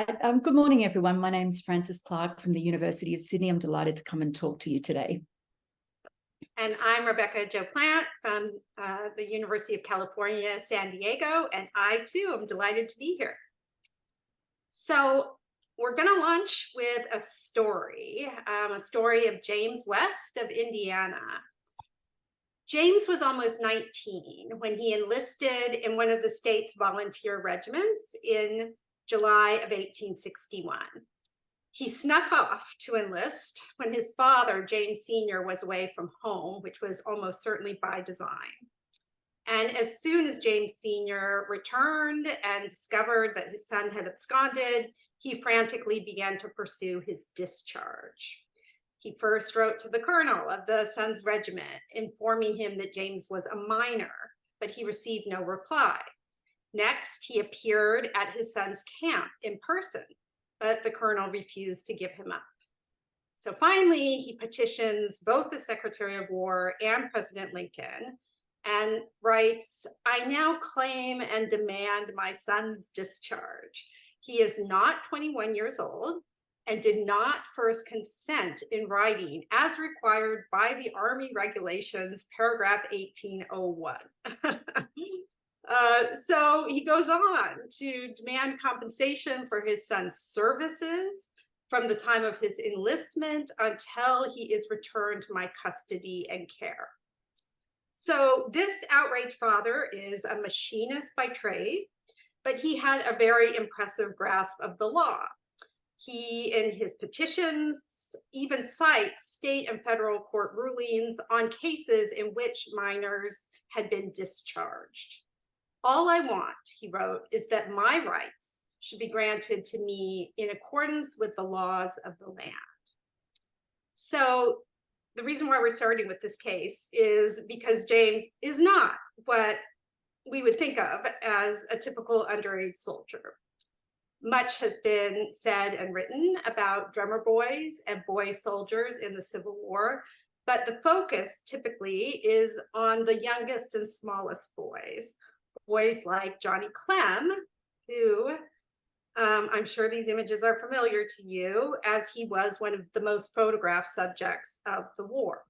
right. Good morning, everyone. My name's Frances Clarke from the University of Sydney. I'm delighted to come and talk to you today. And I'm Rebecca Jo Plant from the University of California, San Diego, and I too am delighted to be here. So we're going to launch with a story of James West of Indiana. James was almost 19 when he enlisted in one of the state's volunteer regiments in July of 1861. He snuck off to enlist when his father, James Sr., was away from home, which was almost certainly by design. And as soon as James Sr. returned and discovered that his son had absconded, he frantically began to pursue his discharge. He first wrote to the colonel of the son's regiment, informing him that James was a minor, but he received no reply. Next, he appeared at his son's camp in person, but the colonel refused to give him up. So finally, he petitions both the Secretary of War and President Lincoln and writes, "I now claim and demand my son's discharge. He is not 21 years old and did not first consent in writing as required by the Army Regulations, paragraph 1801. So he goes on to demand compensation for his son's services from the time of his enlistment until he is returned to my custody and care. So this outraged father is a machinist by trade, but he had a very impressive grasp of the law. He, in his petitions, even cites state and federal court rulings on cases in which minors had been discharged. "All I want," he wrote, "is that my rights should be granted to me in accordance with the laws of the land." So the reason why we're starting with this case is because James is not what we would think of as a typical underage soldier. Much has been said and written about drummer boys and boy soldiers in the Civil War, but the focus typically is on the youngest and smallest boys like Johnny Clem, who I'm sure these images are familiar to you, as he was one of the most photographed subjects of the war.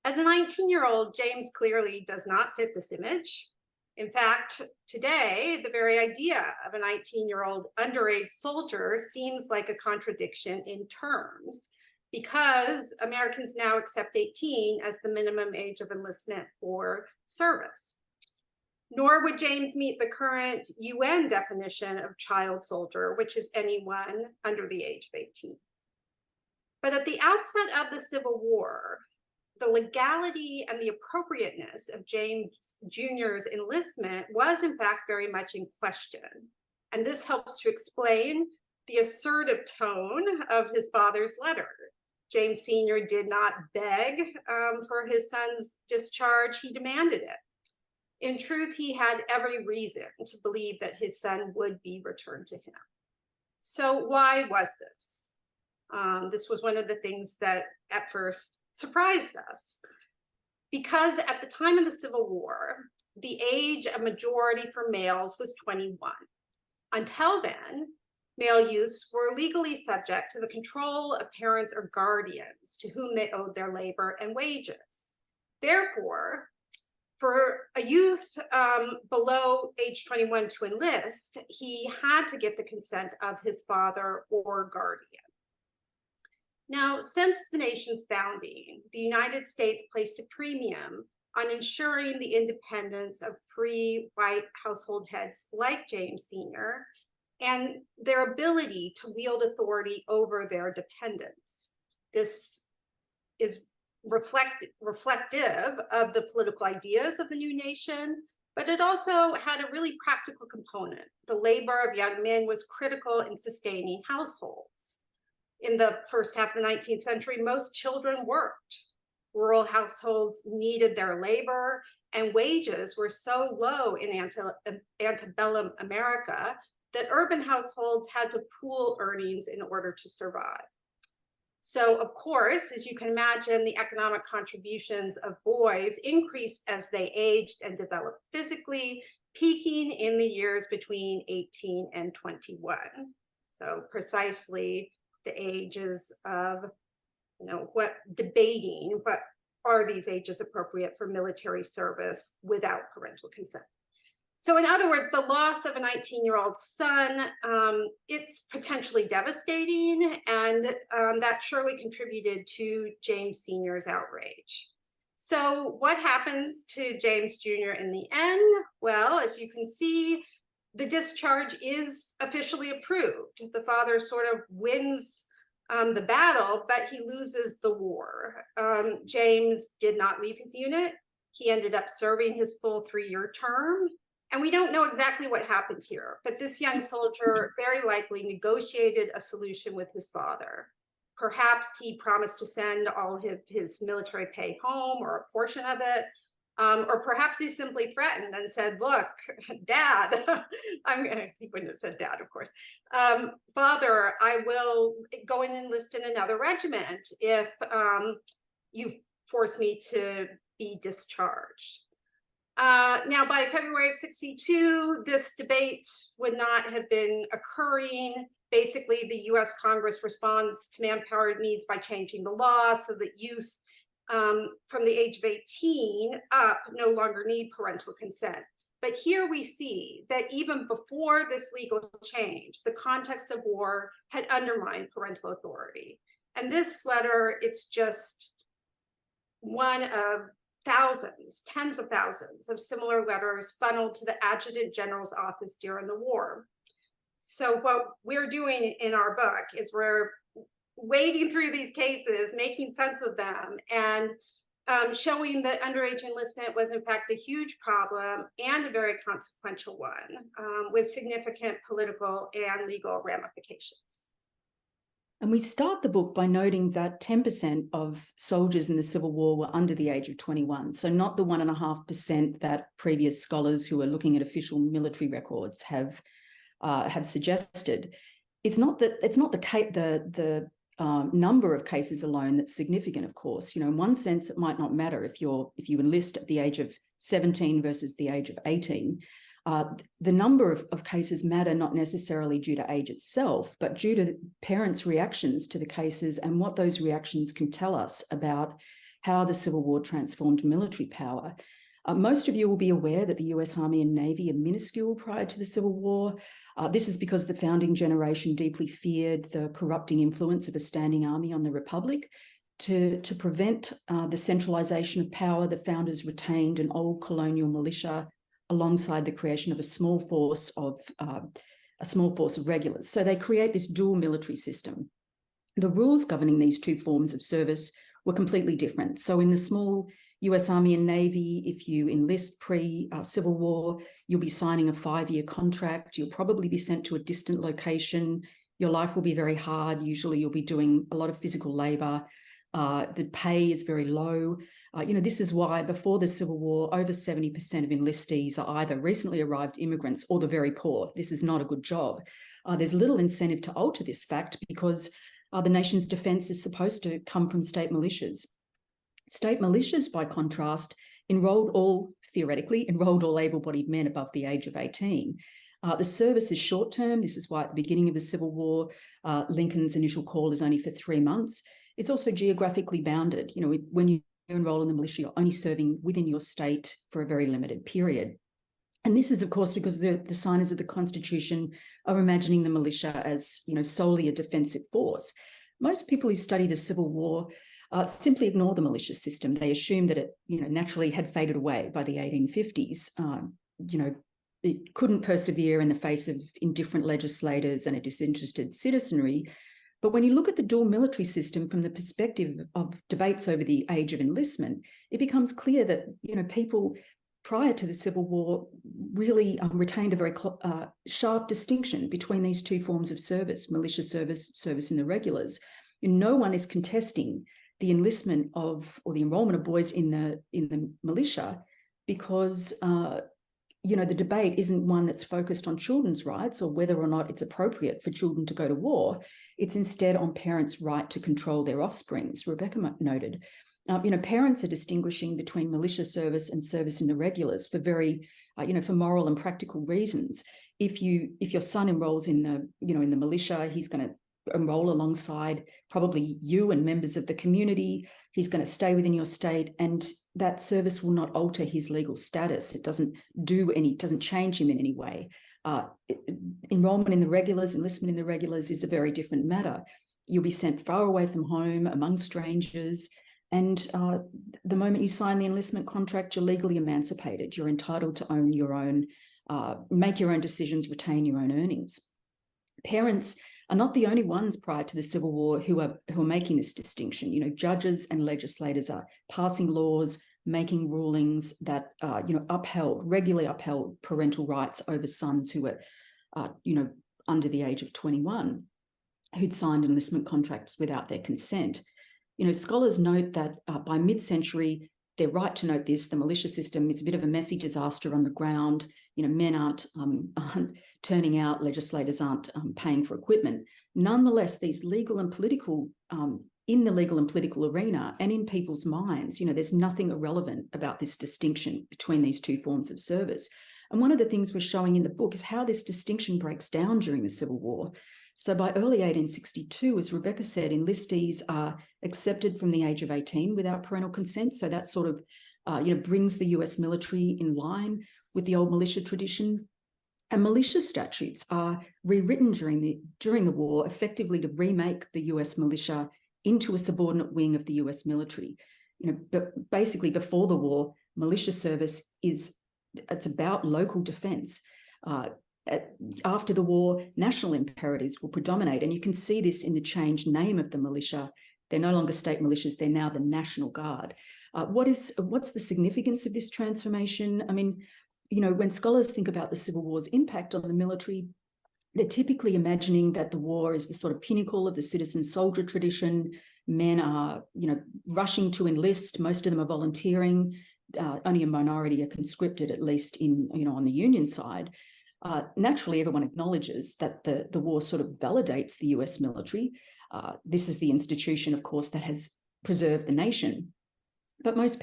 As a 19-year-old, James clearly does not fit this image. In fact, today, the very idea of a 19-year-old underage soldier seems like a contradiction in terms, because Americans now accept 18 as the minimum age of enlistment for service. Nor would James meet the current UN definition of child soldier, which is anyone under the age of 18. But at the outset of the Civil War, the legality and the appropriateness of James Jr.'s enlistment was in fact very much in question. And this helps to explain the assertive tone of his father's letter. James Sr. did not beg for his son's discharge, he demanded it. In truth, he had every reason to believe that his son would be returned to him. So why was this? This was one of the things that at first surprised us. Because at the time of the Civil War, the age of majority for males was 21. Until then, male youths were legally subject to the control of parents or guardians to whom they owed their labor and wages. Therefore, for a youth below age 21 to enlist, he had to get the consent of his father or guardian. Now, since the nation's founding, the United States placed a premium on ensuring the independence of free white household heads like James Sr. and their ability to wield authority over their dependents. This is reflective of the political ideas of the new nation, but it also had a really practical component. The labor of young men was critical in sustaining households. In the first half of the 19th century, most children worked. Rural households needed their labor, and wages were so low in antebellum America that urban households had to pool earnings in order to survive. So, of course, as you can imagine, the economic contributions of boys increased as they aged and developed physically, peaking in the years between 18 and 21. So precisely the ages of, what are these ages appropriate for military service without parental consent. So in other words, the loss of a 19-year-old son, it's potentially devastating, and that surely contributed to James Sr.'s outrage. So what happens to James Jr. in the end? Well, as you can see, the discharge is officially approved. The father sort of wins the battle, but he loses the war. James did not leave his unit. He ended up serving his full 3-year term. And we don't know exactly what happened here, but this young soldier very likely negotiated a solution with his father. Perhaps he promised to send all of his military pay home, or a portion of it. Or perhaps he simply threatened and said, look, Dad, he wouldn't have said Dad, of course. Father, I will go and enlist in another regiment if you force me to be discharged. Now, by February of 1962, this debate would not have been occurring. Basically, the US Congress responds to manpower needs by changing the law so that youths from the age of 18 up no longer need parental consent. But here we see that even before this legal change, the context of war had undermined parental authority. And this letter, it's just one of thousands, tens of thousands of similar letters funneled to the Adjutant General's office during the war. So what we're doing in our book is we're wading through these cases, making sense of them, and showing that underage enlistment was in fact a huge problem and a very consequential one, with significant political and legal ramifications. And we start the book by noting that 10% of soldiers in the Civil War were under the age of 21. So not the 1.5% that previous scholars who are looking at official military records have suggested. It's not the number of cases alone that's significant, of course. In one sense, it might not matter if you enlist at the age of 17 versus the age of 18. The number of cases matter not necessarily due to age itself, but due to parents' reactions to the cases and what those reactions can tell us about how the Civil War transformed military power. Most of you will be aware that the US Army and Navy are minuscule prior to the Civil War. This is because the founding generation deeply feared the corrupting influence of a standing army on the Republic. To prevent the centralization of power, the founders retained an old colonial militia alongside the creation of a small force of regulars. So they create this dual military system. The rules governing these two forms of service were completely different. So in the small US Army and Navy, if you enlist pre-Civil War, you'll be signing a 5-year contract. You'll probably be sent to a distant location. Your life will be very hard. Usually you'll be doing a lot of physical labor. The pay is very low. This is why before the Civil War, over 70% of enlistees are either recently arrived immigrants or the very poor. This is not a good job. There's little incentive to alter this fact because the nation's defense is supposed to come from state militias. State militias, by contrast, theoretically enrolled all able-bodied men above the age of 18. The service is short-term. This is why at the beginning of the Civil War, Lincoln's initial call is only for 3 months. It's also geographically bounded. When you enroll in the militia, you're only serving within your state for a very limited period. And this is, of course, because the signers of the Constitution are imagining the militia as, solely a defensive force. Most people who study the Civil War simply ignore the militia system. They assume that it, naturally had faded away by the 1850s. It couldn't persevere in the face of indifferent legislators and a disinterested citizenry. But when you look at the dual military system from the perspective of debates over the age of enlistment, it becomes clear that, people prior to the Civil War really retained a very sharp distinction between these two forms of service, militia service in the regulars. No one is contesting the enlistment or the enrollment of boys in the militia because the debate isn't one that's focused on children's rights or whether or not it's appropriate for children to go to war. It's instead on parents' right to control their offspring, as Rebecca noted. Parents are distinguishing between militia service and service in the regulars for very, for moral and practical reasons. If your son enrolls in the militia, he's going to enroll alongside probably you and members of the community. He's going to stay within your state, and that service will not alter his legal status. It doesn't change him in any way. Enrollment in the regulars, enlistment in the regulars is a very different matter. You'll be sent far away from home, among strangers, and the moment you sign the enlistment contract, you're legally emancipated. You're entitled to own your own, make your own decisions, retain your own earnings. Parents are not the only ones prior to the Civil War who are making this distinction. Judges and legislators are passing laws, making rulings that regularly upheld parental rights over sons who were under the age of 21, who'd signed enlistment contracts without their consent. Scholars note that by mid-century, they're right to note this, the militia system is a bit of a messy disaster on the ground. Men aren't turning out, legislators aren't paying for equipment. Nonetheless, these legal and political, in the legal and political arena and in people's minds, there's nothing irrelevant about this distinction between these two forms of service. And one of the things we're showing in the book is how this distinction breaks down during the Civil War. So by early 1862, as Rebecca said, enlistees are accepted from the age of 18 without parental consent. So that sort of, brings the US military in line with the old militia tradition. And militia statutes are rewritten during the war, effectively to remake the US militia into a subordinate wing of the US military. But basically before the war, militia service it's about local defense. After the war, national imperatives will predominate. And you can see this in the changed name of the militia. They're no longer state militias, they're now the National Guard. What's the significance of this transformation? I mean, when scholars think about the Civil War's impact on the military, they're typically imagining that the war is the sort of pinnacle of the citizen soldier tradition. Men are, rushing to enlist. Most of them are volunteering. Only a minority are conscripted, at least on the Union side. Naturally, everyone acknowledges that the war sort of validates the US military. This is the institution, of course, that has preserved the nation. But most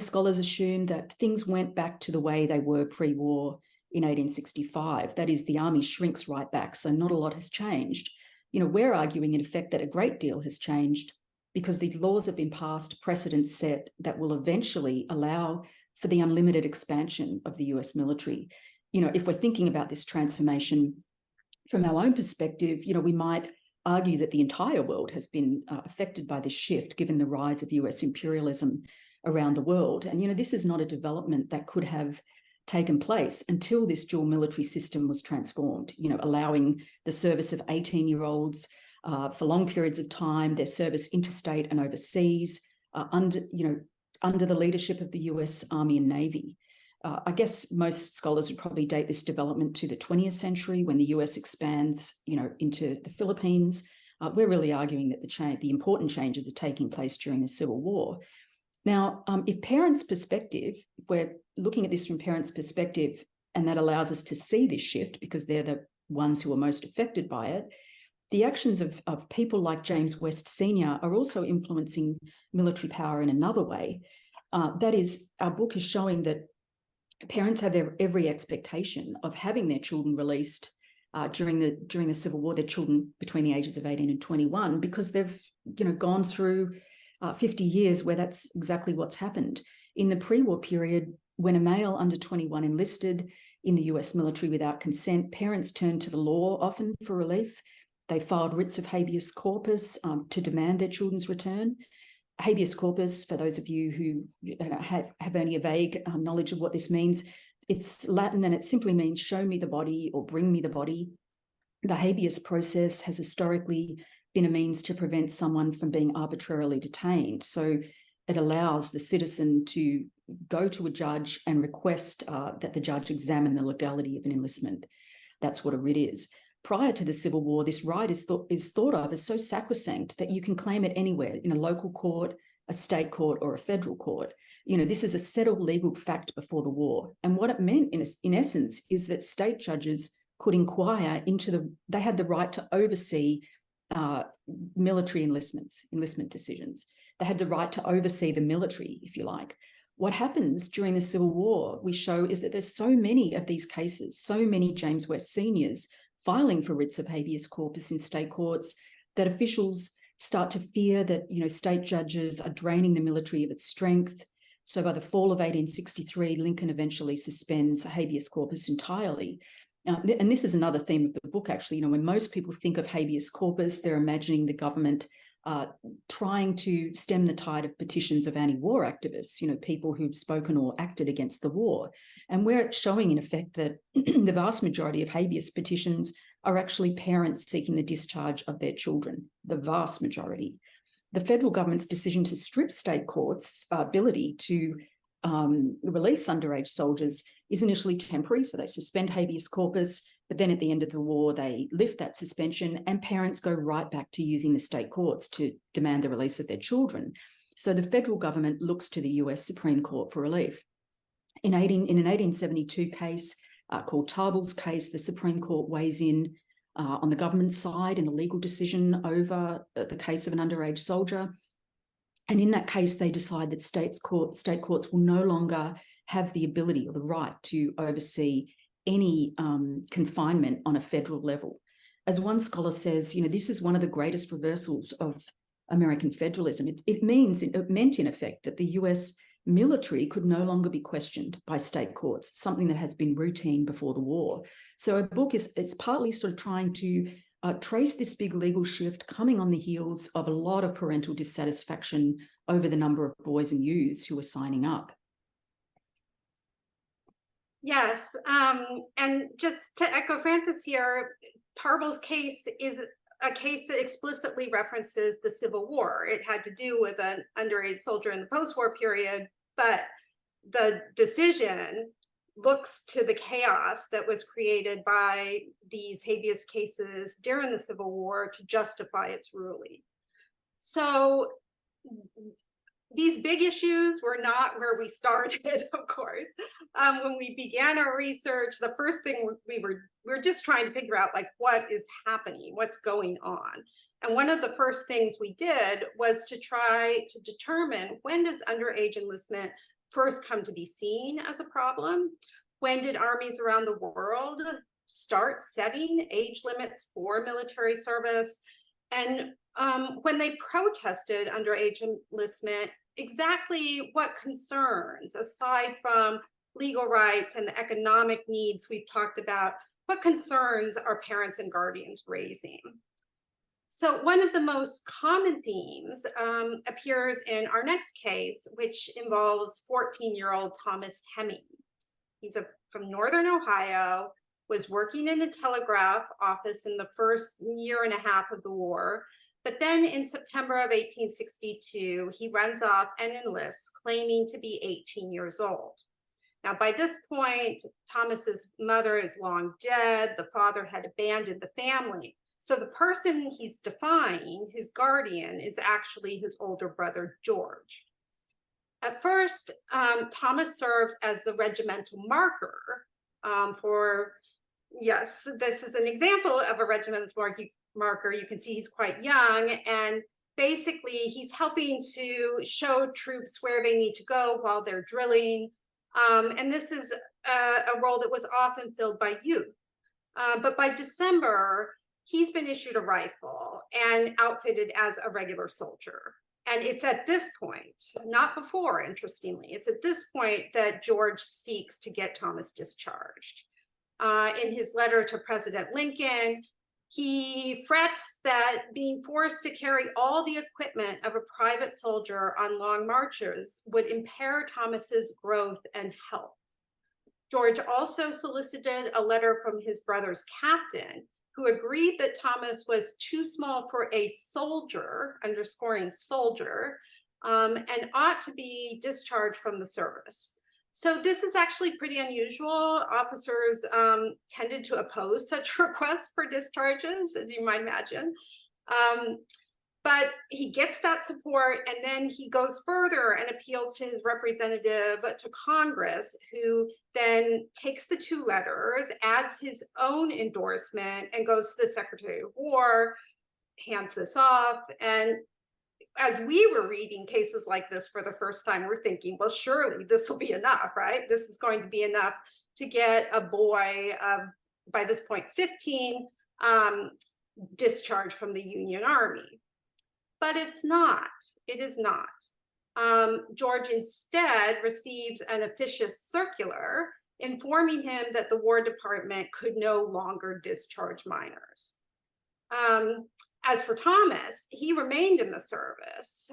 scholars assume that things went back to the way they were pre-war in 1865. That is, the army shrinks right back, so not a lot has changed. We're arguing, in effect, that a great deal has changed because these laws have been passed, precedents set that will eventually allow for the unlimited expansion of the US military. If we're thinking about this transformation from our own perspective, we might argue that the entire world has been affected by this shift, given the rise of US imperialism around the world. And, this is not a development that could have taken place until this dual military system was transformed, allowing the service of 18-year-olds for long periods of time, their service interstate and overseas, under the leadership of the US Army and Navy. I guess most scholars would probably date this development to the 20th century when the US expands, into the Philippines. We're really arguing that the important changes are taking place during the Civil War. Now, if we're looking at this from parents' perspective, and that allows us to see this shift because they're the ones who are most affected by it, the actions of people like James West Sr. are also influencing military power in another way. That is, our book is showing that parents have every expectation of having their children released during the Civil War, their children between the ages of 18 and 21, because they've gone through 50 years where that's exactly what's happened. In the pre-war period, when a male under 21 enlisted in the US military without consent, parents turned to the law often for relief. They filed writs of habeas corpus to demand their children's return. Habeas corpus, for those of you who have only a vague knowledge of what this means, it's Latin and it simply means show me the body or bring me the body. The habeas process has historically been a means to prevent someone from being arbitrarily detained. So it allows the citizen to go to a judge and request that the judge examine the legality of an enlistment. That's what a writ is. Prior to the Civil War, this right is thought of as so sacrosanct that you can claim it anywhere, in a local court, a state court, or a federal court. This is a settled legal fact before the war. And what it meant, in essence, is that state judges could inquire they had the right to oversee military enlistment decisions. They had the right to oversee the military, if you like. What happens during the Civil War, we show, is that there's so many of these cases, so many James West seniors filing for writs of habeas corpus in state courts, that officials start to fear that, state judges are draining the military of its strength. So by the fall of 1863, Lincoln eventually suspends habeas corpus entirely. And this is another theme of the book, actually. When most people think of habeas corpus, they're imagining the government trying to stem the tide of petitions of anti-war activists, people who've spoken or acted against the war. And we're showing, in effect, that the vast majority of habeas petitions are actually parents seeking the discharge of their children, the vast majority. The federal government's decision to strip state courts' ability to release underage soldiers is initially temporary, so they suspend habeas corpus, but then at the end of the war, they lift that suspension and parents go right back to using the state courts to demand the release of their children. So the federal government looks to the US Supreme Court for relief. In an 1872 case called Tarbell's case, the Supreme Court weighs in on the government side in a legal decision over the case of an underage soldier. And in that case, they decide that state courts will no longer have the ability or the right to oversee any confinement on a federal level. As one scholar says, this is one of the greatest reversals of American federalism. It meant in effect that the US military could no longer be questioned by state courts, something that has been routine before the war. So a book is partly sort of trying to trace this big legal shift coming on the heels of a lot of parental dissatisfaction over the number of boys and youths who are signing up. Yes, and just to echo Francis here, Tarbell's case is a case that explicitly references the Civil War. It had to do with an underage soldier in the post-war period, but the decision looks to the chaos that was created by these habeas cases during the Civil War to justify its ruling. So these big issues were not where we started, of course. When we began our research, the first thing we were just trying to figure out, like, what is happening, what's going on. And one of the first things we did was to try to determine, when does underage enlistment first come to be seen as a problem? When did armies around the world start setting age limits for military service? And when they protested underage enlistment, exactly what concerns, aside from legal rights and the economic needs we've talked about, what concerns are parents and guardians raising? So one of the most common themes appears in our next case, which involves 14-year-old Thomas Hemming. He's from Northern Ohio, was working in a telegraph office in the first year and a half of the war. But then in September of 1862, he runs off and enlists, claiming to be 18 years old. Now, by this point, Thomas's mother is long dead. The father had abandoned the family. So the person he's defying, his guardian, is actually his older brother, George. At first, Thomas serves as the regimental marker for, yes, this is an example of a regimental marker. You can see he's quite young, and basically he's helping to show troops where they need to go while they're drilling. And this is a role that was often filled by youth. But by December, he's been issued a rifle and outfitted as a regular soldier. And it's at this point, not before, interestingly, it's at this point that George seeks to get Thomas discharged. In his letter to President Lincoln, he frets that being forced to carry all the equipment of a private soldier on long marches would impair Thomas's growth and health. George also solicited a letter from his brother's captain, who agreed that Thomas was too small for a soldier, underscoring soldier, and ought to be discharged from the service. So this is actually pretty unusual. Officers tended to oppose such requests for discharges, as you might imagine. But he gets that support, and then he goes further and appeals to his representative to Congress, who then takes the two letters, adds his own endorsement, and goes to the Secretary of War, hands this off. And as we were reading cases like this for the first time, we're thinking, well, surely this will be enough, right? This is going to be enough to get a boy of, by this point, 15, discharged from the Union Army. But it's not. It is not. George instead receives an officious circular informing him that the War Department could no longer discharge minors. As for Thomas, he remained in the service,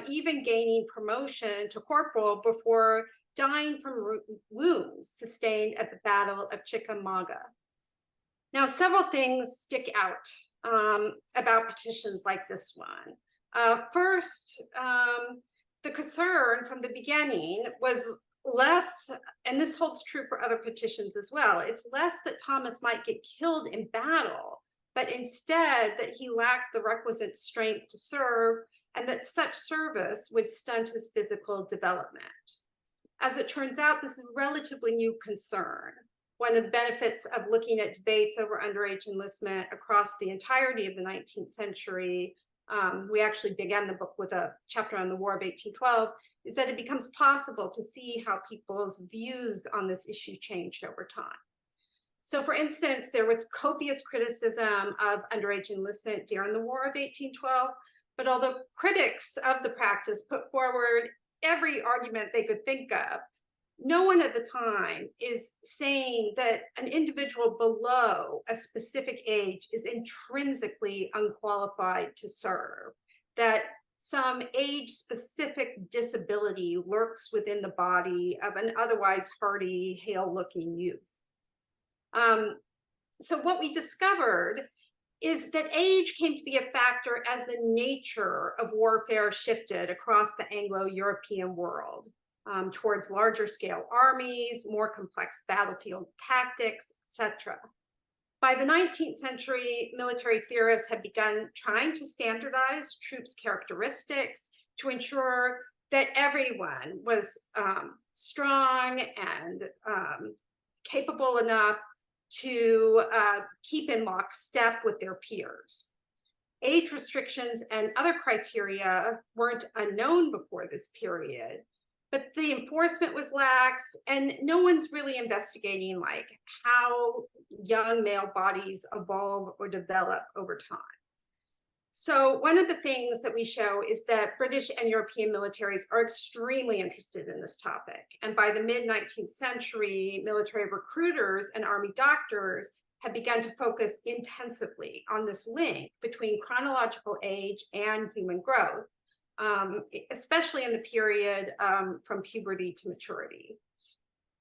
even gaining promotion to corporal before dying from wounds sustained at the Battle of Chickamauga. Now, several things stick out about petitions like this one. First, the concern from the beginning was less, and this holds true for other petitions as well, it's less that Thomas might get killed in battle, but instead that he lacked the requisite strength to serve and that such service would stunt his physical development. As it turns out, this is a relatively new concern. One of the benefits of looking at debates over underage enlistment across the entirety of the 19th century, we actually began the book with a chapter on the War of 1812, is that it becomes possible to see how people's views on this issue changed over time. So for instance, there was copious criticism of underage enlistment during the War of 1812, but although critics of the practice put forward every argument they could think of, no one at the time is saying that an individual below a specific age is intrinsically unqualified to serve, that some age-specific disability lurks within the body of an otherwise hardy, hale-looking youth. So what we discovered is that age came to be a factor as the nature of warfare shifted across the Anglo-European world. Towards larger scale armies, more complex battlefield tactics, etc. By the 19th century, military theorists had begun trying to standardize troops' characteristics to ensure that everyone was strong and capable enough to keep in lockstep with their peers. Age restrictions and other criteria weren't unknown before this period, but the enforcement was lax and no one's really investigating like how young male bodies evolve or develop over time. So one of the things that we show is that British and European militaries are extremely interested in this topic. And by the mid-19th century, military recruiters and army doctors have begun to focus intensively on this link between chronological age and human growth, especially in the period from puberty to maturity.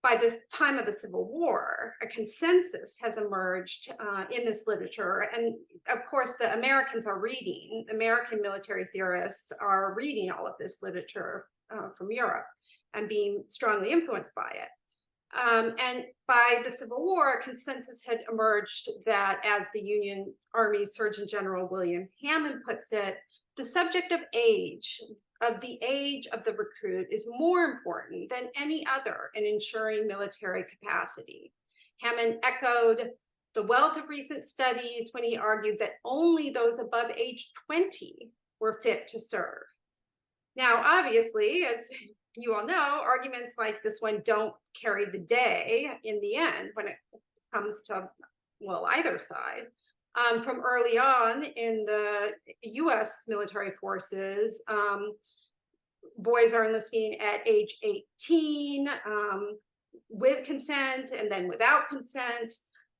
By the time of the Civil War, a consensus has emerged in this literature. And of course, the Americans are reading, American military theorists are reading all of this literature from Europe and being strongly influenced by it. And by the Civil War, a consensus had emerged that, as the Union Army Surgeon General William Hammond puts it, the subject of age, of the age of the recruit, is more important than any other in ensuring military capacity. Hammond echoed the wealth of recent studies when he argued that only those above age 20 were fit to serve. Now, obviously, as you all know, arguments like this one don't carry the day in the end when it comes to, well, either side. From early on in the US military forces, boys are enlisting at age 18 with consent and then without consent.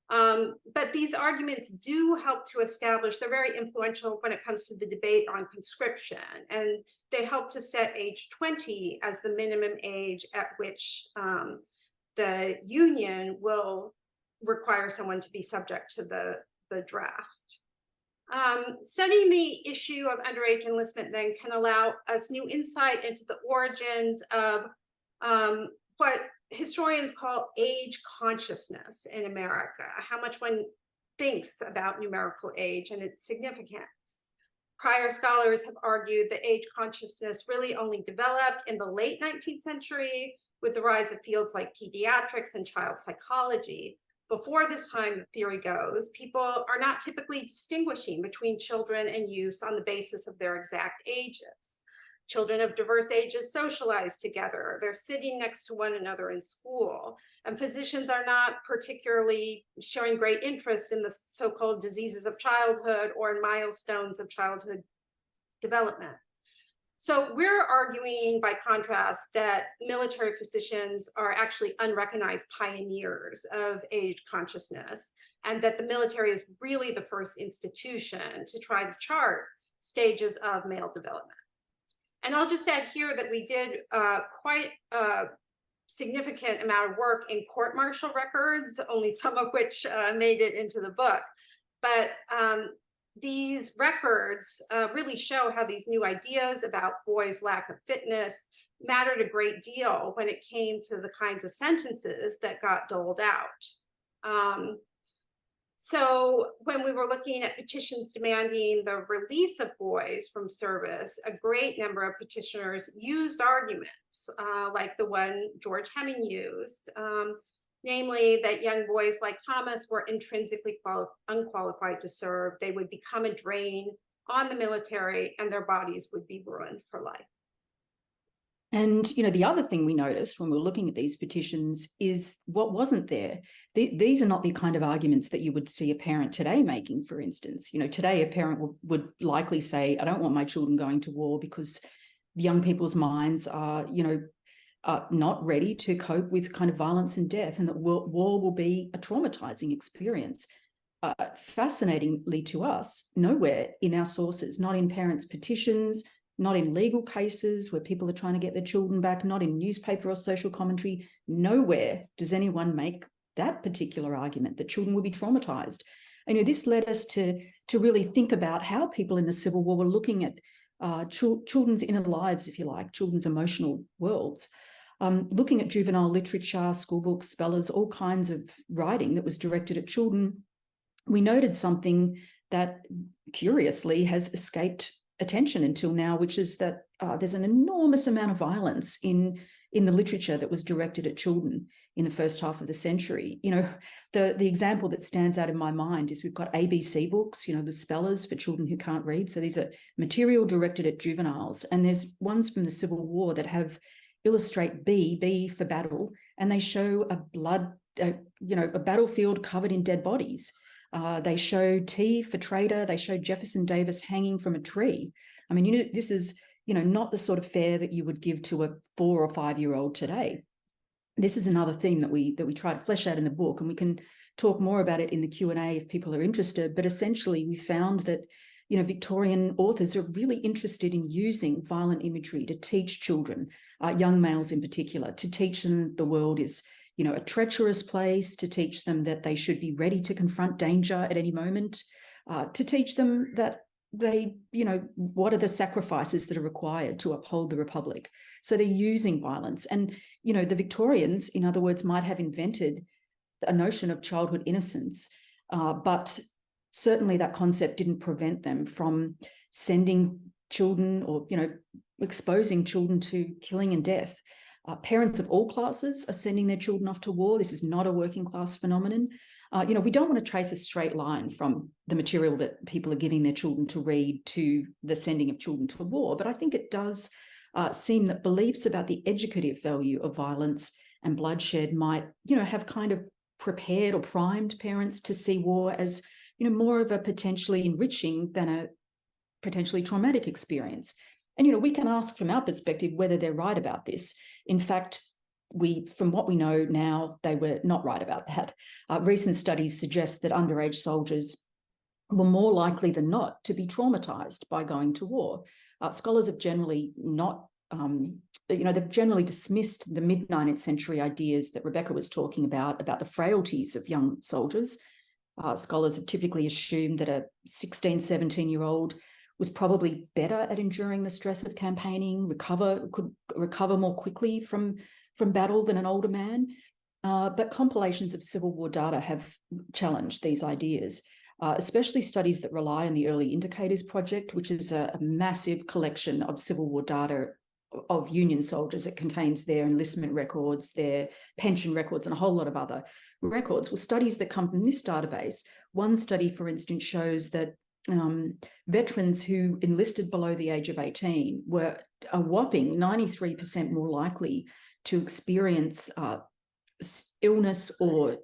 But these arguments do help to establish, they're very influential when it comes to the debate on conscription, and they help to set age 20 as the minimum age at which the Union will require someone to be subject to the draft. Studying the issue of underage enlistment then can allow us new insight into the origins of what historians call age consciousness in America, how much one thinks about numerical age and its significance. Prior scholars have argued that age consciousness really only developed in the late 19th century with the rise of fields like pediatrics and child psychology. before this time, the theory goes, people are not typically distinguishing between children and youths on the basis of their exact ages. Children of diverse ages socialize together. They're sitting next to one another in school. And physicians are not particularly showing great interest in the so-called diseases of childhood or in milestones of childhood development. So we're arguing, by contrast, that military physicians are actually unrecognized pioneers of age consciousness, and that the military is really the first institution to try to chart stages of male development. And I'll just add here that we did quite a significant amount of work in court-martial records, only some of which made it into the book. But these records really show how these new ideas about boys' lack of fitness mattered a great deal when it came to the kinds of sentences that got doled out. So when we were looking at petitions demanding the release of boys from service, a great number of petitioners used arguments like the one George Hemming used, namely that young boys like Thomas were intrinsically unqualified to serve. They would become a drain on the military and their bodies would be ruined for life. And, the other thing we noticed when we were looking at these petitions is what wasn't there. These are not the kind of arguments that you would see a parent today making, for instance. Today a parent would likely say, I don't want my children going to war because young people's minds are, not ready to cope with kind of violence and death, and that war will be a traumatizing experience. Fascinatingly to us, nowhere in our sources, not in parents' petitions, not in legal cases where people are trying to get their children back, not in newspaper or social commentary, nowhere does anyone make that particular argument that children will be traumatized. And this led us to really think about how people in the Civil War were looking at children's inner lives, if you like, children's emotional worlds. Looking at juvenile literature, school books, spellers, all kinds of writing that was directed at children, we noted something that curiously has escaped attention until now, which is that there's an enormous amount of violence in the literature that was directed at children in the first half of the century. The example that stands out in my mind is we've got ABC books, the spellers for children who can't read. So these are material directed at juveniles, and there's ones from the Civil War that illustrate B for battle, and they show a battlefield covered in dead bodies. They show T for traitor. They show Jefferson Davis hanging from a tree. I mean, this is, not the sort of fare that you would give to a 4 or 5-year-old today. This is another theme that we try to flesh out in the book, and we can talk more about it in the Q&A if people are interested. But essentially, we found that, Victorian authors are really interested in using violent imagery to teach children, young males in particular, to teach them the world is a treacherous place, to teach them that they should be ready to confront danger at any moment, to teach them that they, what are the sacrifices that are required to uphold the Republic. So they're using violence. And, the Victorians, in other words, might have invented a notion of childhood innocence, but certainly that concept didn't prevent them from sending children or, exposing children to killing and death. Parents of all classes are sending their children off to war. This is not a working class phenomenon. We don't want to trace a straight line from the material that people are giving their children to read to the sending of children to war. But I think it does seem that beliefs about the educative value of violence and bloodshed might, have kind of prepared or primed parents to see war as, more of a potentially enriching than a potentially traumatic experience. And, we can ask from our perspective whether they're right about this. In fact, from what we know now, they were not right about that. Recent studies suggest that underage soldiers were more likely than not to be traumatized by going to war. Scholars have generally they've generally dismissed the mid-19th century ideas that Rebecca was talking about the frailties of young soldiers. Scholars have typically assumed that a 16, 17-year-old was probably better at enduring the stress of campaigning, could recover more quickly from battle than an older man. But compilations of Civil War data have challenged these ideas, especially studies that rely on the Early Indicators Project, which is a massive collection of Civil War data of Union soldiers. It contains their enlistment records, their pension records, and a whole lot of other records. Well, studies that come from this database, one study, for instance, shows that veterans who enlisted below the age of 18 were a whopping 93% more likely to experience illness or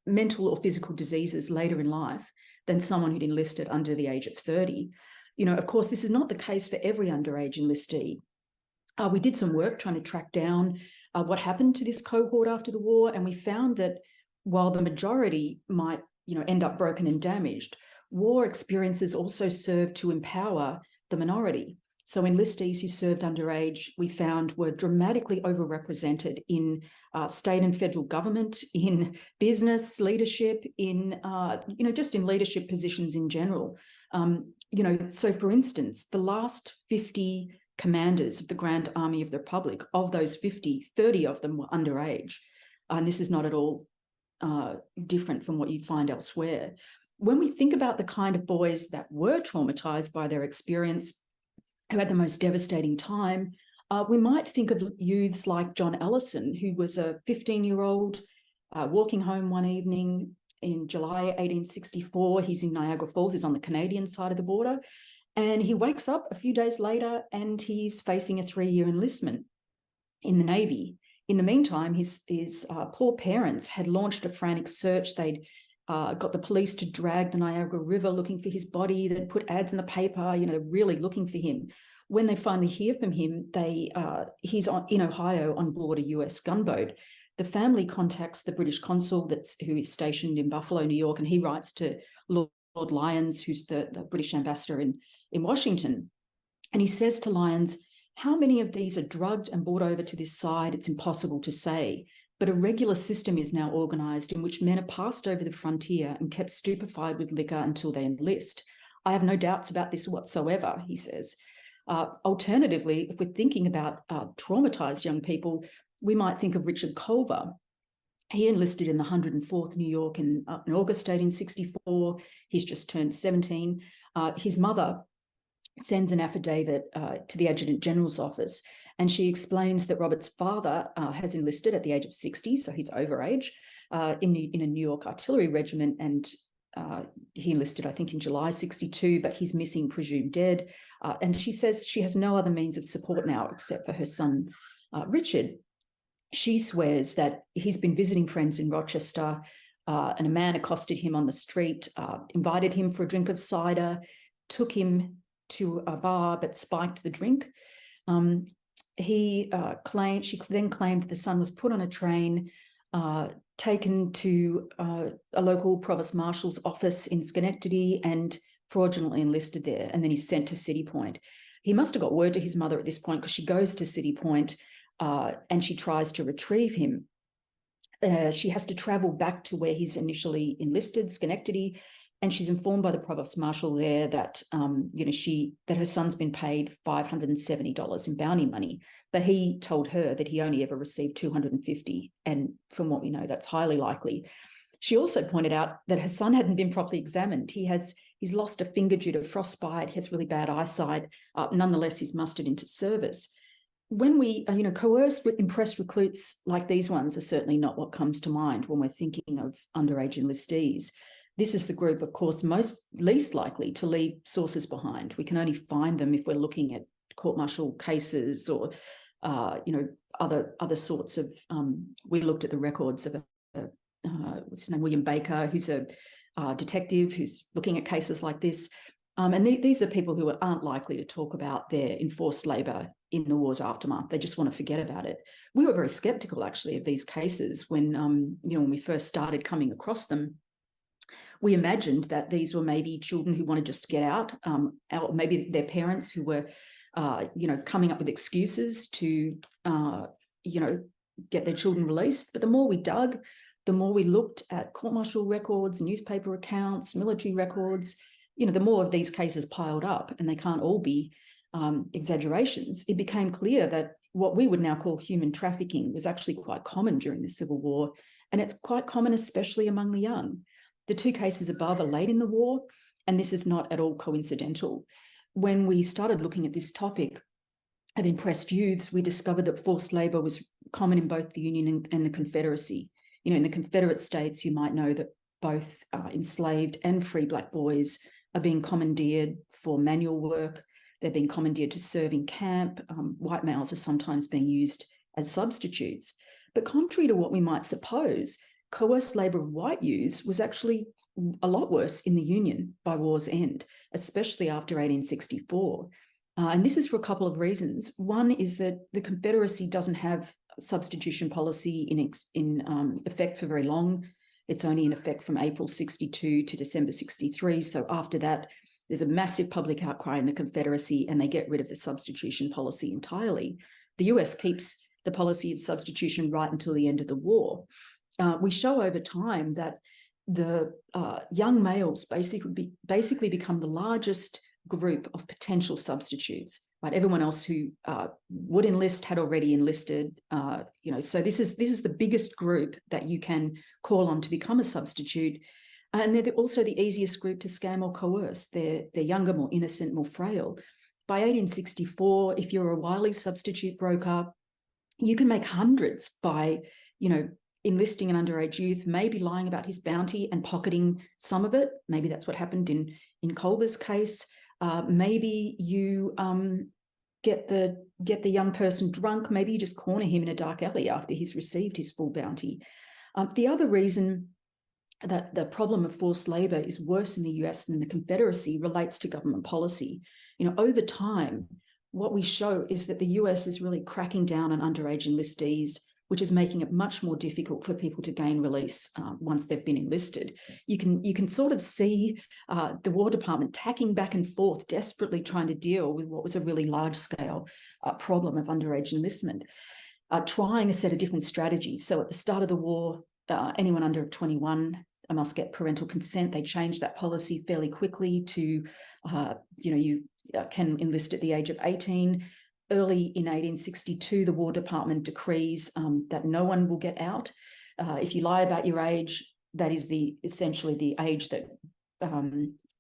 mental or physical diseases later in life than someone who'd enlisted under the age of 30. You know, of course, this is not the case for every underage enlistee. We did some work trying to track down what happened to this cohort after the war, and we found that while the majority might, you know, end up broken and damaged, war experiences also serve to empower the minority. So enlistees who served underage, we found, were dramatically overrepresented in state and federal government, in business leadership, in, you know, just in leadership positions in general. You know, so for instance, the last 50 commanders of the Grand Army of the Republic, of those 50, 30 of them were underage. And this is not at all different from what you'd find elsewhere. When we think about the kind of boys that were traumatized by their experience, who had the most devastating time, we might think of youths like John Ellison, who was a 15-year-old walking home one evening in July 1864. He's in Niagara Falls, he's on the Canadian side of the border, and he wakes up a few days later and he's facing a 3-year enlistment in the Navy. In the meantime, his poor parents had launched a frantic search. They'd got the police to drag the Niagara River looking for his body. They'd put ads in the paper, you know, really looking for him. When they finally hear from him, he's in Ohio on board a US gunboat. The family contacts the British consul who is stationed in Buffalo, New York, and he writes to Lord Lyons, who's the British ambassador in Washington. And he says to Lyons, "How many of these are drugged and brought over to this side? It's impossible to say. But a regular system is now organised in which men are passed over the frontier and kept stupefied with liquor until they enlist. I have no doubts about this whatsoever," he says. Alternatively, if we're thinking about traumatised young people, we might think of Richard Culver. He enlisted in the 104th New York in August 1864. He's just turned 17. His mother sends an affidavit to the Adjutant General's office, and she explains that Robert's father has enlisted at the age of 60, so he's overage, in a New York artillery regiment, and he enlisted, I think, in July 62, but he's missing, presumed dead. And she says she has no other means of support now except for her son, Richard. She swears that he's been visiting friends in Rochester, and a man accosted him on the street, invited him for a drink of cider, took him to a bar, but spiked the drink. She then claimed that the son was put on a train, taken to a local provost marshal's office in Schenectady and fraudulently enlisted there, and then he's sent to City Point. He must have got word to his mother at this point, because she goes to City Point and she tries to retrieve him. She has to travel back to where he's initially enlisted, Schenectady, and she's informed by the provost marshal there that that her son's been paid $570 in bounty money, but he told her that he only ever received $250, and from what we know, that's highly likely. She also pointed out that her son hadn't been properly examined. He's lost a finger due to frostbite. He has really bad eyesight. Nonetheless, he's mustered into service. When we, coerced, impressed recruits like these ones are certainly not what comes to mind when we're thinking of underage enlistees. This is the group, of course, least likely to leave sources behind. We can only find them if we're looking at court-martial cases or, other sorts of. We looked at the records of what's his name, William Baker, who's a detective who's looking at cases like this. And these are people who aren't likely to talk about their enforced labour in the war's aftermath. They just want to forget about it. We were very sceptical, actually, of these cases when we first started coming across them. We imagined that these were maybe children who wanted just to get out, or maybe their parents who were, coming up with excuses to, get their children released. But the more we dug, the more we looked at court-martial records, newspaper accounts, military records, the more of these cases piled up, and they can't all be exaggerations. It became clear that what we would now call human trafficking was actually quite common during the Civil War, and it's quite common especially among the young. The two cases above are late in the war, and this is not at all coincidental. When we started looking at this topic, of impressed youths, we discovered that forced labor was common in both the Union and the Confederacy. In the Confederate states, you might know that both enslaved and free Black boys are being commandeered for manual work. They're being commandeered to serve in camp. White males are sometimes being used as substitutes. But contrary to what we might suppose, coerced labor of white youths was actually a lot worse in the Union by war's end, especially after 1864. And this is for a couple of reasons. One is that the Confederacy doesn't have substitution policy in effect for very long. It's only in effect from April 62 to December 63. So after that, there's a massive public outcry in the Confederacy and they get rid of the substitution policy entirely. The US keeps the policy of substitution right until the end of the war. We show over time that the young males basically become the largest group of potential substitutes. Right, everyone else who would enlist had already enlisted. So this is the biggest group that you can call on to become a substitute, and they're also the easiest group to scam or coerce. They're younger, more innocent, more frail. By 1864, if you're a wily substitute broker, you can make hundreds by, enlisting an underage youth, maybe lying about his bounty and pocketing some of it. Maybe that's what happened in Culver's case. Maybe you get the young person drunk. Maybe you just corner him in a dark alley after he's received his full bounty. The other reason that the problem of forced labor is worse in the US than the Confederacy relates to government policy. Over time, what we show is that the US is really cracking down on underage enlistees, which is making it much more difficult for people to gain release once they've been enlisted. You can sort of see the War Department tacking back and forth, desperately trying to deal with what was a really large-scale problem of underage enlistment, trying a set of different strategies. So at the start of the war, anyone under 21 must get parental consent. They changed that policy fairly quickly to, you can enlist at the age of 18. Early in 1862, the War Department decrees that no one will get out. If you lie about your age, that is essentially the age that,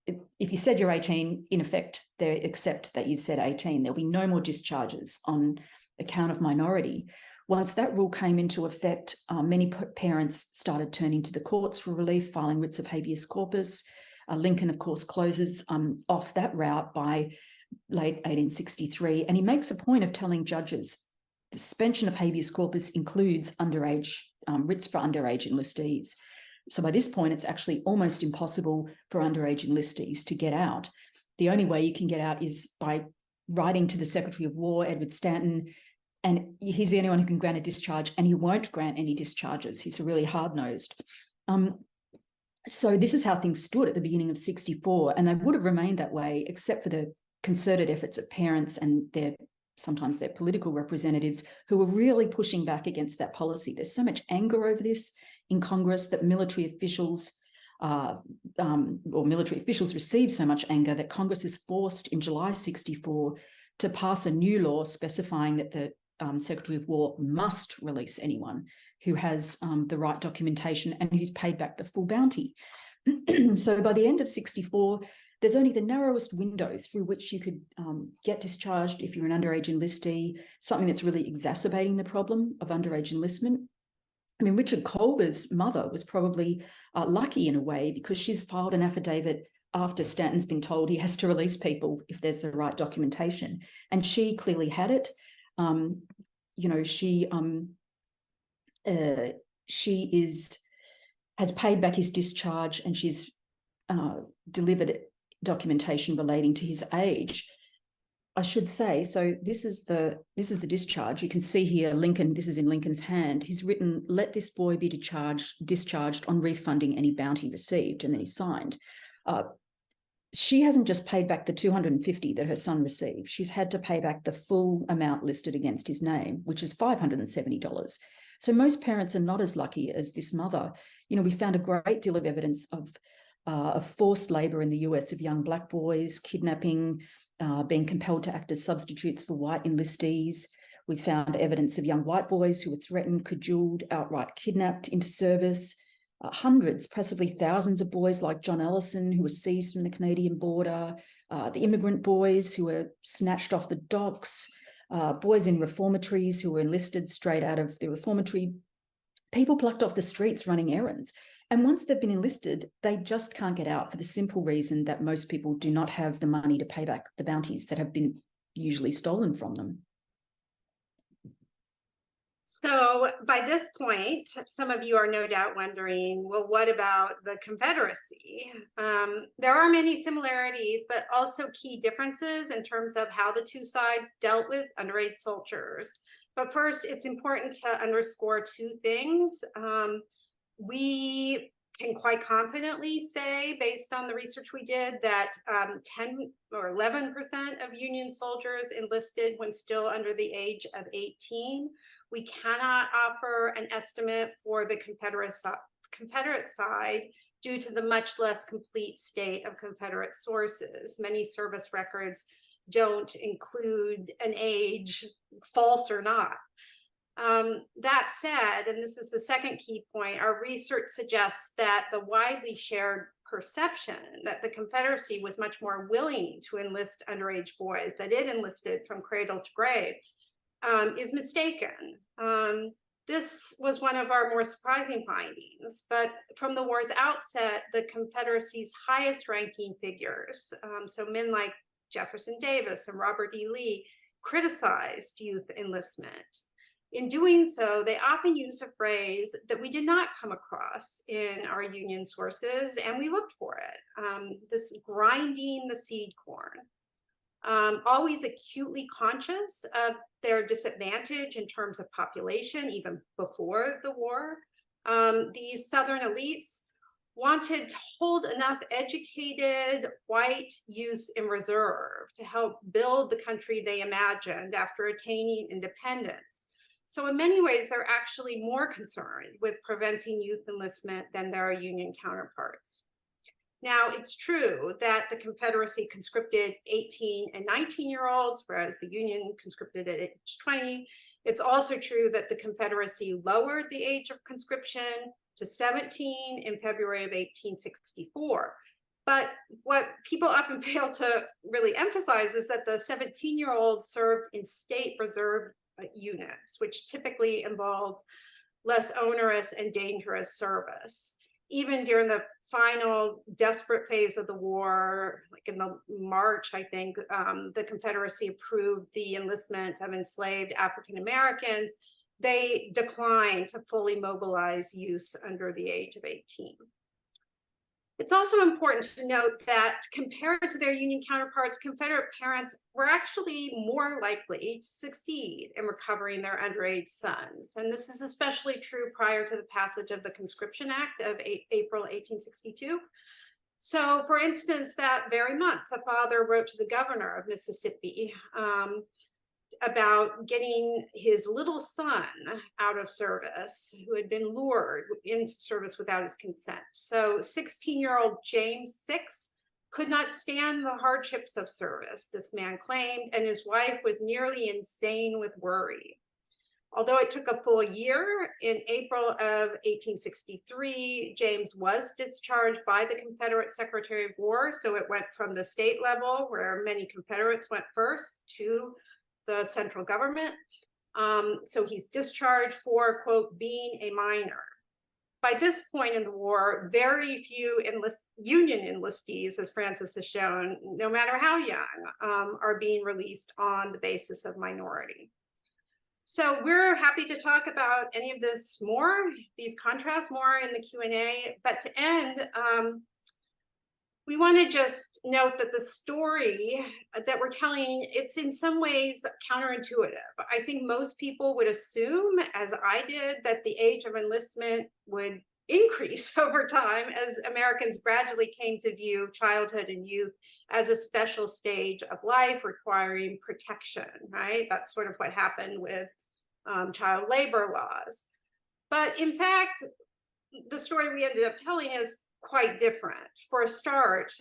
if you said you're 18, in effect, they accept that you've said 18. There'll be no more discharges on account of minority. Once that rule came into effect, many parents started turning to the courts for relief, filing writs of habeas corpus. Lincoln, of course, closes off that route by late 1863, and he makes a point of telling judges the suspension of habeas corpus includes underage writs for underage enlistees. So by this point, it's actually almost impossible for underage enlistees to get out. The only way you can get out is by writing to the Secretary of War, Edward Stanton, and he's the only one who can grant a discharge, and he won't grant any discharges. He's really hard-nosed. So this is how things stood at the beginning of 64, and they would have remained that way except for the concerted efforts of parents and sometimes their political representatives who were really pushing back against that policy. There's so much anger over this in Congress that military officials received so much anger that Congress is forced in July 64 to pass a new law specifying that the Secretary of War must release anyone who has the right documentation and who's paid back the full bounty. So by the end of 64, there's only the narrowest window through which you could get discharged if you're an underage enlistee, something that's really exacerbating the problem of underage enlistment. I mean, Richard Culver's mother was probably lucky in a way because she's filed an affidavit after Stanton's been told he has to release people if there's the right documentation. And she clearly had it. She has paid back his discharge and she's delivered documentation relating to his age. I should say, so this is the discharge. You can see here, Lincoln, this is in Lincoln's hand. He's written, "Let this boy be discharged on refunding any bounty received," and then he signed. She hasn't just paid back the $250 that her son received. She's had to pay back the full amount listed against his name, which is $570. So most parents are not as lucky as this mother. We found a great deal of evidence of forced labor in the US of young Black boys, kidnapping, being compelled to act as substitutes for white enlistees. We found evidence of young white boys who were threatened, cajoled, outright kidnapped into service. Hundreds, possibly thousands of boys like John Ellison who were seized from the Canadian border, the immigrant boys who were snatched off the docks, boys in reformatories who were enlisted straight out of the reformatory, people plucked off the streets running errands. And once they've been enlisted, they just can't get out for the simple reason that most people do not have the money to pay back the bounties that have been usually stolen from them. So by this point, some of you are no doubt wondering, well, what about the Confederacy? There are many similarities, but also key differences in terms of how the two sides dealt with underage soldiers. But first, it's important to underscore two things. We can quite confidently say, based on the research we did, that 10 or 11% of Union soldiers enlisted when still under the age of 18. We cannot offer an estimate for the Confederate side due to the much less complete state of Confederate sources. Many service records don't include an age, false or not. That said, and this is the second key point, our research suggests that the widely shared perception that the Confederacy was much more willing to enlist underage boys, that it enlisted from cradle to grave, is mistaken. This was one of our more surprising findings, but from the war's outset, the Confederacy's highest ranking figures, so men like Jefferson Davis and Robert E. Lee, criticized youth enlistment. In doing so, they often used a phrase that we did not come across in our Union sources, and we looked for it, this grinding the seed corn. Always acutely conscious of their disadvantage in terms of population, even before the war. These Southern elites wanted to hold enough educated white youth in reserve to help build the country they imagined after attaining independence. So in many ways, they're actually more concerned with preventing youth enlistment than their Union counterparts. Now, it's true that the Confederacy conscripted 18 and 19-year-olds, whereas the Union conscripted at age 20. It's also true that the Confederacy lowered the age of conscription to 17 in February of 1864. But what people often fail to really emphasize is that the 17-year-olds served in state reserve units, which typically involved less onerous and dangerous service. Even during the final desperate phase of the war, like in the March, I think, the Confederacy approved the enlistment of enslaved African Americans. They declined to fully mobilize youths under the age of 18. It's also important to note that compared to their Union counterparts, Confederate parents were actually more likely to succeed in recovering their underage sons. And this is especially true prior to the passage of the Conscription Act of April 1862. So, for instance, that very month, the father wrote to the governor of Mississippi about getting his little son out of service, who had been lured into service without his consent. So 16-year-old James VI could not stand the hardships of service, this man claimed, and his wife was nearly insane with worry. Although it took a full year, in April of 1863, James was discharged by the Confederate Secretary of War. So it went from the state level, where many Confederates went first, to the central government. So he's discharged for, quote, being a minor. By this point in the war, very few Union enlistees, as Francis has shown, no matter how young, are being released on the basis of minority. So we're happy to talk about any of this more, these contrasts more in the Q&A, but to end, we want to just note that the story that we're telling, it's in some ways counterintuitive. I think most people would assume, as I did, that the age of enlistment would increase over time as Americans gradually came to view childhood and youth as a special stage of life requiring protection, right? That's sort of what happened with child labor laws. But in fact, the story we ended up telling is quite different. For a start,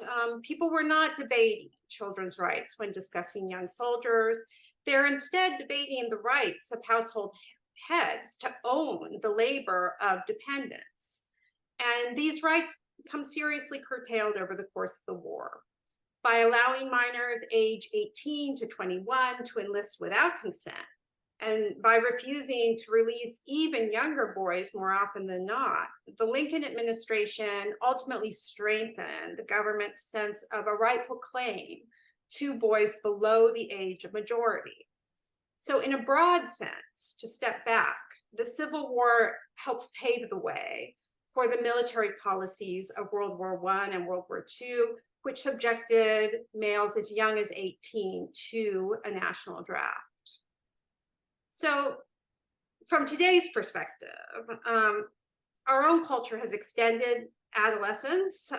people were not debating children's rights when discussing young soldiers. They're instead debating the rights of household heads to own the labor of dependents. And these rights become seriously curtailed over the course of the war. by allowing minors age 18 to 21 to enlist without consent, and by refusing to release even younger boys more often than not, the Lincoln administration ultimately strengthened the government's sense of a rightful claim to boys below the age of majority. So in a broad sense, to step back, the Civil War helps pave the way for the military policies of World War I and World War II, which subjected males as young as 18 to a national draft. So from today's perspective, our own culture has extended adolescence.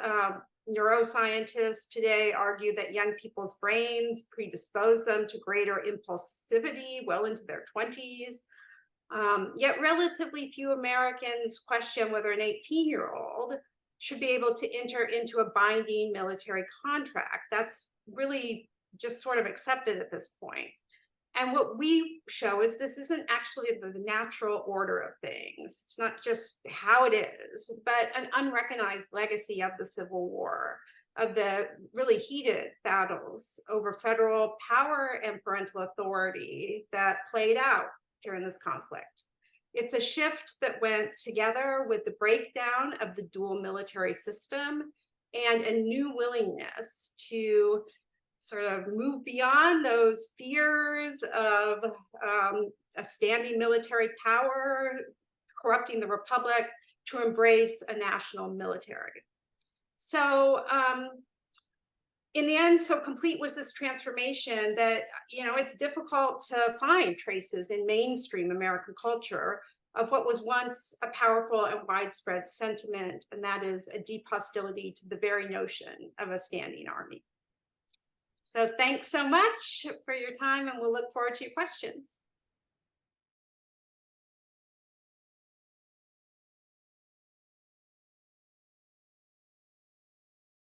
Neuroscientists today argue that young people's brains predispose them to greater impulsivity well into their 20s. Yet relatively few Americans question whether an 18-year-old should be able to enter into a binding military contract. That's really just sort of accepted at this point. And what we show is this isn't actually the natural order of things. It's not just how it is, but an unrecognized legacy of the Civil War, of the really heated battles over federal power and parental authority that played out during this conflict. It's a shift that went together with the breakdown of the dual military system and a new willingness to sort of move beyond those fears of a standing military power corrupting the republic to embrace a national military. So in the end, so complete was this transformation that, it's difficult to find traces in mainstream American culture of what was once a powerful and widespread sentiment, and that is a deep hostility to the very notion of a standing army. So thanks so much for your time, and we'll look forward to your questions.